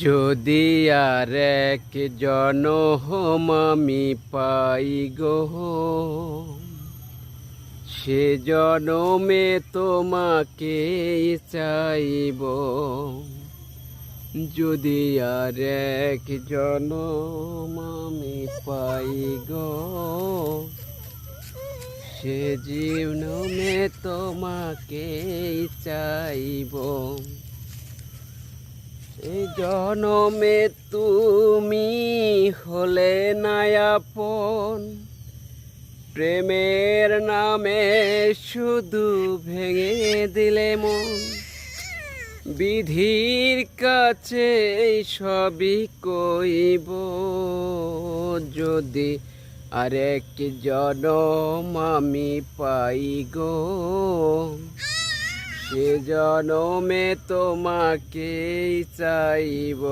যদি আর এক জনম আমি পাই গো, সে জনমে তোমাকে চাইব। যদি আর এক জনম আমি পাই গো, সে জনমে তোমাকে চাইব। এই জনমে তুমি হলে না আপন, প্রেমের নামে শুধু ভেঙে দিলে মন। বিধির কাছে সবই কইব, যদি আরেক জনম আমি পাই গো, সে জনমে তোমাকে চাইব।